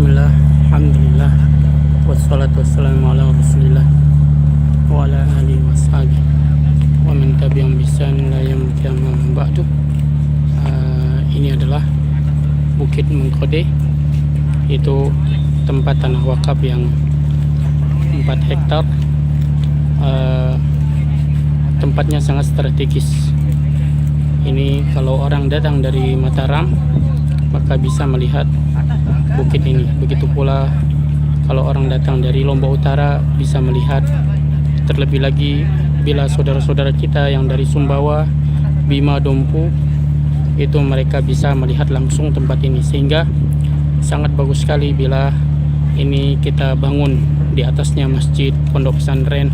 Bismillah, alhamdulillah, wassalatu wassalamu ala rasulillah wa ala alihi wa sahbihi wa man tabi'ahum bi ihsan ila yaumil qiyamah ba'du. Ini adalah Bukit Mengkode, itu tempat tanah wakaf yang 4 hektar. Tempatnya sangat strategis. Ini kalau orang datang dari Mataram maka bisa melihat bukit ini. Begitu pula kalau orang datang dari Lombok Utara bisa melihat. Terlebih lagi bila saudara-saudara kita yang dari Sumbawa, Bima, Dompu, itu mereka bisa melihat langsung tempat ini. Sehingga sangat bagus sekali bila ini kita bangun di atasnya masjid, pondok pesantren,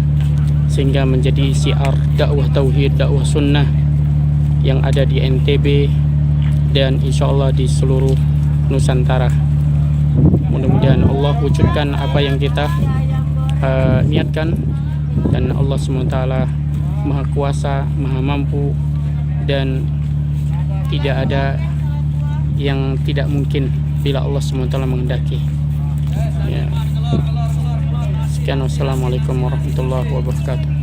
sehingga menjadi syiar dakwah tauhid, dakwah sunnah yang ada di NTB dan insya Allah di seluruh Nusantara. Mudah-mudahan Allah wujudkan apa yang kita niatkan, dan Allah SWT Maha Kuasa, Maha Mampu, dan tidak ada yang tidak mungkin bila Allah SWT menghendaki. Ya. Sekian, wassalamualaikum warahmatullahi wabarakatuh.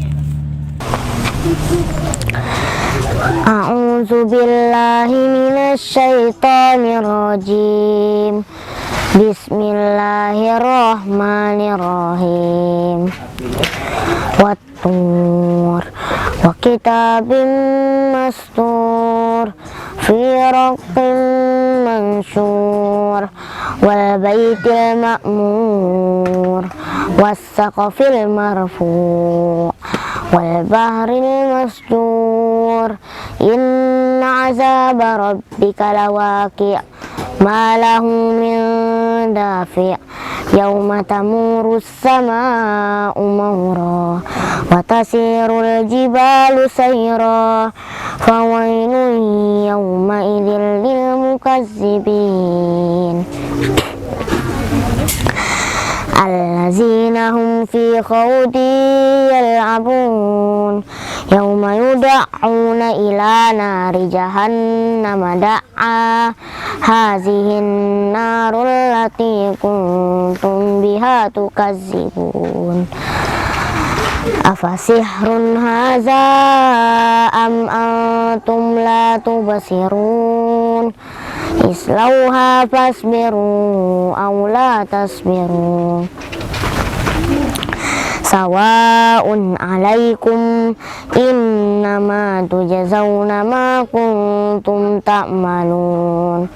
A'udzu billahi minasy syaithanir rajim. Bismillahirrahmanirrahim. Wat-tur wa kitabim mastur fi raqqin mansyur wal baitil ma'mur was saqafil marfu' wal bahril masjur inna azaba rabbika lawaqi' ma lahu min dafi' yawma tamurus sama'u mawra wa tasirul jibalu sayra fawailun yawma idzil lil mukazzibin allazina hum fi khawdin yal'abun yawma yud'auna ila nari jahannama da'a hazihin narul lati kuntum biha tukazzibun afasihrun haza am antum la tubasirun islauha fasbiru aw la tasbiru sawa'un alaikum innama tujazawna ma kuntum ta'malun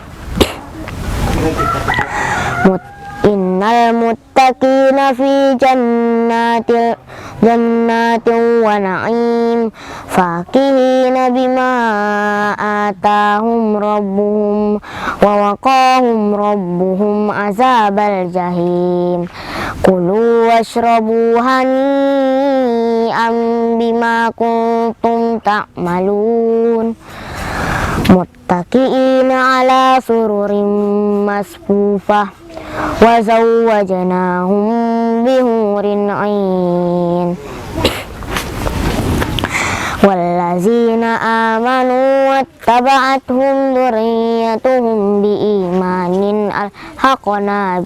innal muttaqina fi jannatin wa na'im fakihina bima atahum rabbuhum wa waqahum rabbuhum azabal jahim kulu washrabu hani'an bima kuntum ta'malun muttaqiina ala sururin masfufah wa zawwajnahum bihurin 'ain wallazina amanu wattaba'athum dzurriyyatuhum biimanin alhaqna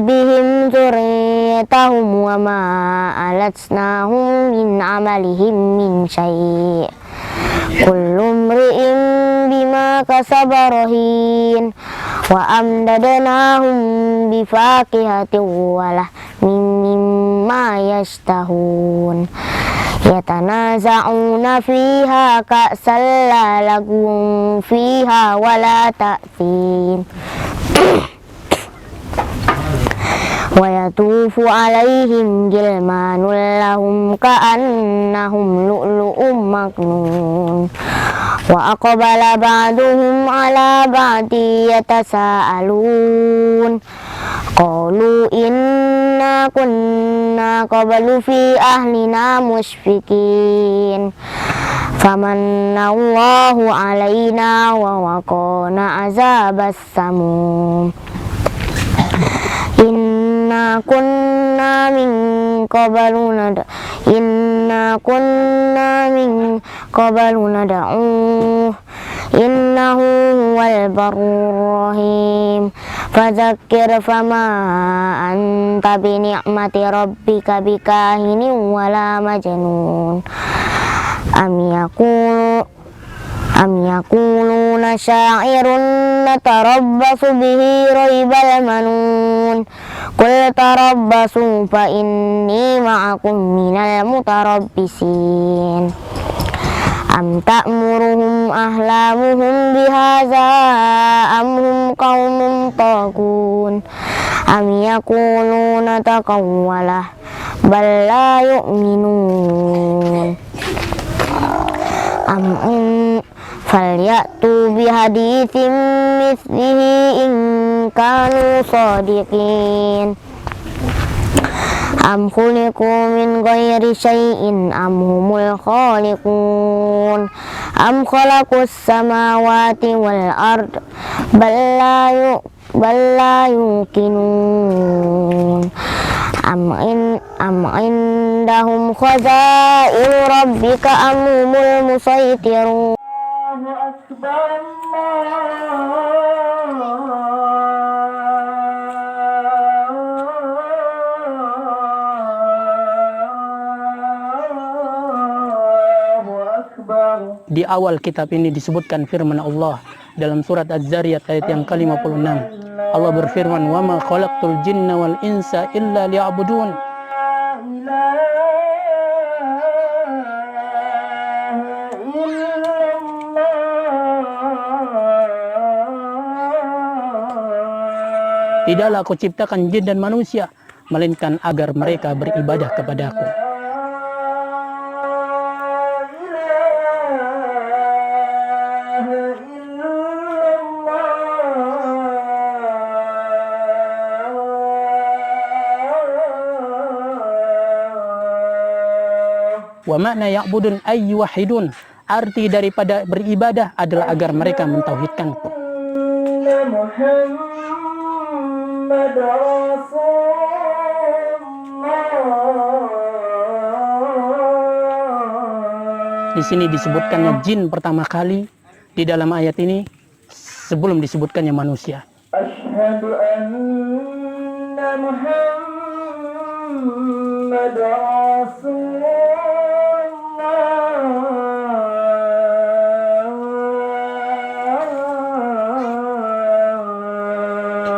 bihim dzurriyyatahum wa ma alatnahum min amalihim min syai' kullu imri'in bima kasaba rahin wa amdadnahum bifaqihatin wa lahmin mimma yashtahun yatanaza'una fiha ka'san la laghun fiha wa la ta'thim wa yatufu alaihim gilmanul lahum ka'annahum lu'lu'um maknun wa aqbala ba'duhum ala ba'di yatasa'alun qalu inna kunna qablu fi ahlina musyfiqin famanallahu alaina wa waqana azabas samum inna kunna min qablu nad'uhu إنه هو البر الرحيم فذكر فما أنت بنعمة ربك بكاهن ولا مجنون أم يقولون شاعر نتربص به ريب المنون قل تربصوا فإني معكم من المتربصين أم تأمرهم أحلامهم بهذا أم هم قوم طاغون أم يقولون تقوله بل لا يؤمنون فليأتوا بحديث مثله إن كانوا صادقين أم خلقوا من غير شيء أم هم الخالقون أم خلقوا السماوات والأرض بل لا يوقنون أم عندهم خزائن ربك أم هم المسيطرون Di awal kitab ini disebutkan firman Allah dalam surat Az-Zariyat ayat yang ke-56. Allah berfirman, "Wa ma khalaqtul jinna wal insa illa liya'budun." Tidaklah aku ciptakan jin dan manusia melainkan agar mereka beribadah kepadaku. Wa makna ya'budun ay yuwahhidun, arti daripada beribadah adalah agar mereka mentauhidkanku. Di sini disebutkannya jin pertama kali di dalam ayat ini sebelum disebutkannya manusia. Asyhadu anna Muhammad Rasulullah.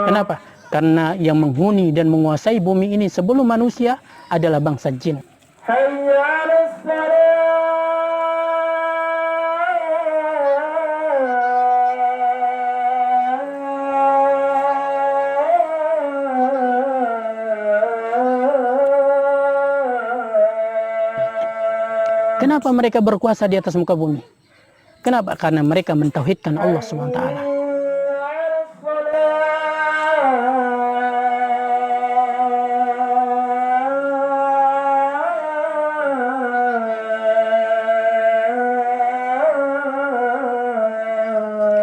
Kenapa? Karena yang menghuni dan menguasai bumi ini sebelum manusia adalah bangsa jin. Kenapa mereka berkuasa di atas muka bumi? Kenapa? Karena mereka mentauhidkan Allah SWT.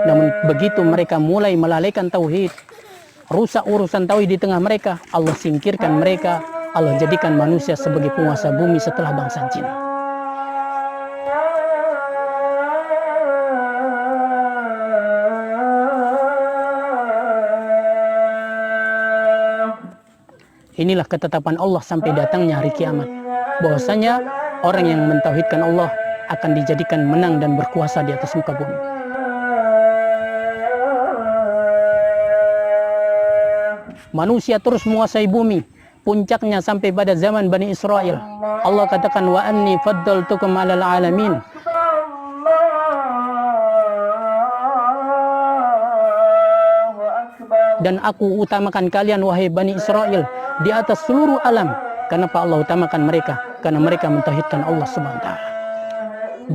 Namun begitu mereka mulai melalaikan tauhid, rusak urusan tauhid di tengah mereka, Allah singkirkan mereka, Allah jadikan manusia sebagai penguasa bumi setelah bangsa jin. Inilah ketetapan Allah sampai datangnya hari kiamat, bahwasanya orang yang mentauhidkan Allah akan dijadikan menang dan berkuasa di atas muka bumi. Manusia terus menguasai bumi, puncaknya sampai pada zaman Bani Israel. Allah katakan, wa anni faddaltukum 'alal 'alamin. Dan aku utamakan kalian wahai Bani Israel di atas seluruh alam. Kenapa Allah utamakan mereka? Karena mereka mentauhidkan Allah SWT.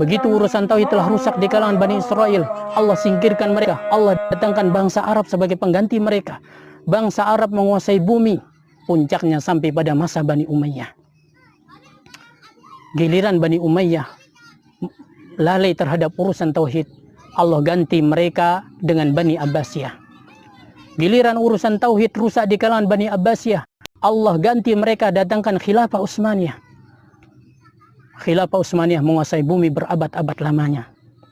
Begitu urusan tauhid telah rusak di kalangan Bani Israel, Allah singkirkan mereka. Allah datangkan bangsa Arab sebagai pengganti mereka. Bangsa Arab menguasai bumi, puncaknya sampai pada masa Bani Umayyah. Giliran Bani Umayyah lalai terhadap urusan tauhid, Allah ganti mereka dengan Bani Abbasiyah. Giliran urusan tauhid rusak di kalangan Bani Abbasiyah, Allah ganti mereka, datangkan Khilafah Utsmaniyah. Khilafah Utsmaniyah menguasai bumi berabad-abad lamanya.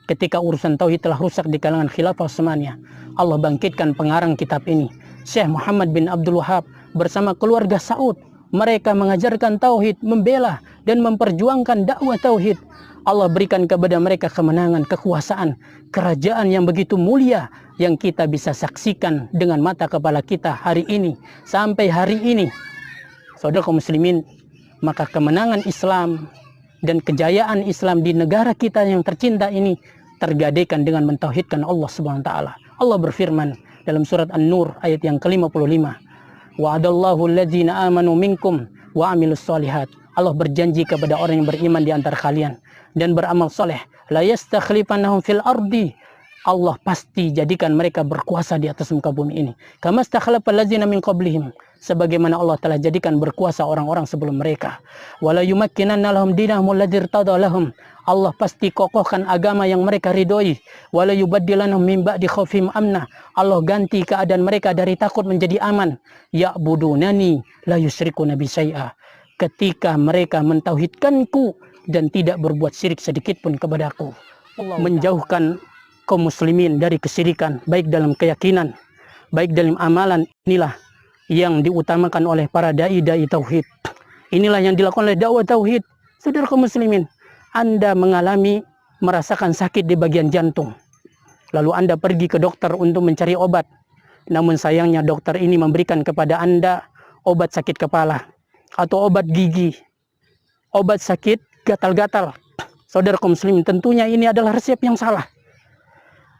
ketika urusan tauhid telah rusak di kalangan khilafah Utsmaniyah. Allah bangkitkan pengarang kitab ini, Syekh Muhammad bin Abdul Wahab bersama keluarga Saud. Mereka mengajarkan tauhid, membela dan memperjuangkan dakwah tauhid. Allah berikan kepada mereka kemenangan, kekuasaan, kerajaan yang begitu mulia yang kita bisa saksikan dengan mata kepala kita hari ini sampai hari ini. Saudara kaum muslimin, maka kemenangan Islam dan kejayaan Islam di negara kita yang tercinta ini tergadaikan dengan mentauhidkan Allah Subhanahu wa taala. Allah berfirman dalam surat An-Nur ayat yang ke-55. Wa'adallahu alladzina amanu minkum wa amilus solihat. Allah berjanji kepada orang yang beriman di antara kalian dan beramal soleh. La yastakhlifannahum fil ardi. Allah pasti jadikan mereka berkuasa di atas muka bumi ini. Kama stakhlafal ladzina min qablihim. Sebagaimana Allah telah jadikan berkuasa orang-orang sebelum mereka. Wala yumakkinanna lahum dinahum alladzi irtada lahum. Allah pasti kokohkan agama yang mereka ridhoi. Wala yubaddilannahum min ba'di khaufihim amna. Allah ganti keadaan mereka dari takut menjadi aman. Ya'budunani la yusyrikuna bi syai'a. Ketika mereka mentauhidkanku dan tidak berbuat syirik sedikit pun kepadaku. Menjauhkan kaum muslimin dari kesyirikan, baik dalam keyakinan, baik dalam amalan. Inilah yang diutamakan oleh para dai-dai tauhid. Inilah yang dilakukan oleh dakwah tauhid. Saudara kaum muslimin, Anda merasakan sakit di bagian jantung. Lalu Anda pergi ke dokter untuk mencari obat. Namun sayangnya dokter ini memberikan kepada Anda obat sakit kepala atau obat gigi, obat sakit gatal-gatal. Saudara kaum muslimin, tentunya ini adalah resep yang salah.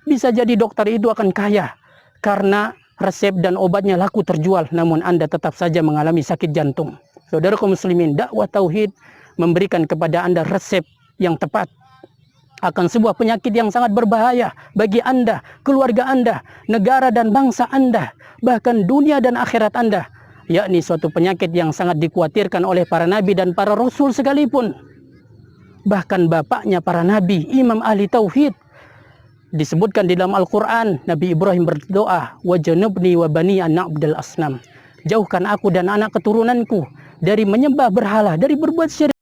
Bisa jadi dokter itu akan kaya karena resep dan obatnya laku terjual, namun Anda tetap saja mengalami sakit jantung. Saudara kaum muslimin, dakwah tauhid memberikan kepada Anda resep yang tepat akan sebuah penyakit yang sangat berbahaya bagi Anda, keluarga Anda, negara dan bangsa Anda, bahkan dunia dan akhirat Anda, yakni suatu penyakit yang sangat dikhawatirkan oleh para nabi dan para rasul sekalipun. Bahkan bapaknya para nabi, imam ahli tauhid, disebutkan di dalam Al-Quran, Nabi Ibrahim berdoa, "Wajnubni wa bani an na'budal asnam." Jauhkan aku dan anak keturunanku dari menyembah berhala, dari berbuat syirik.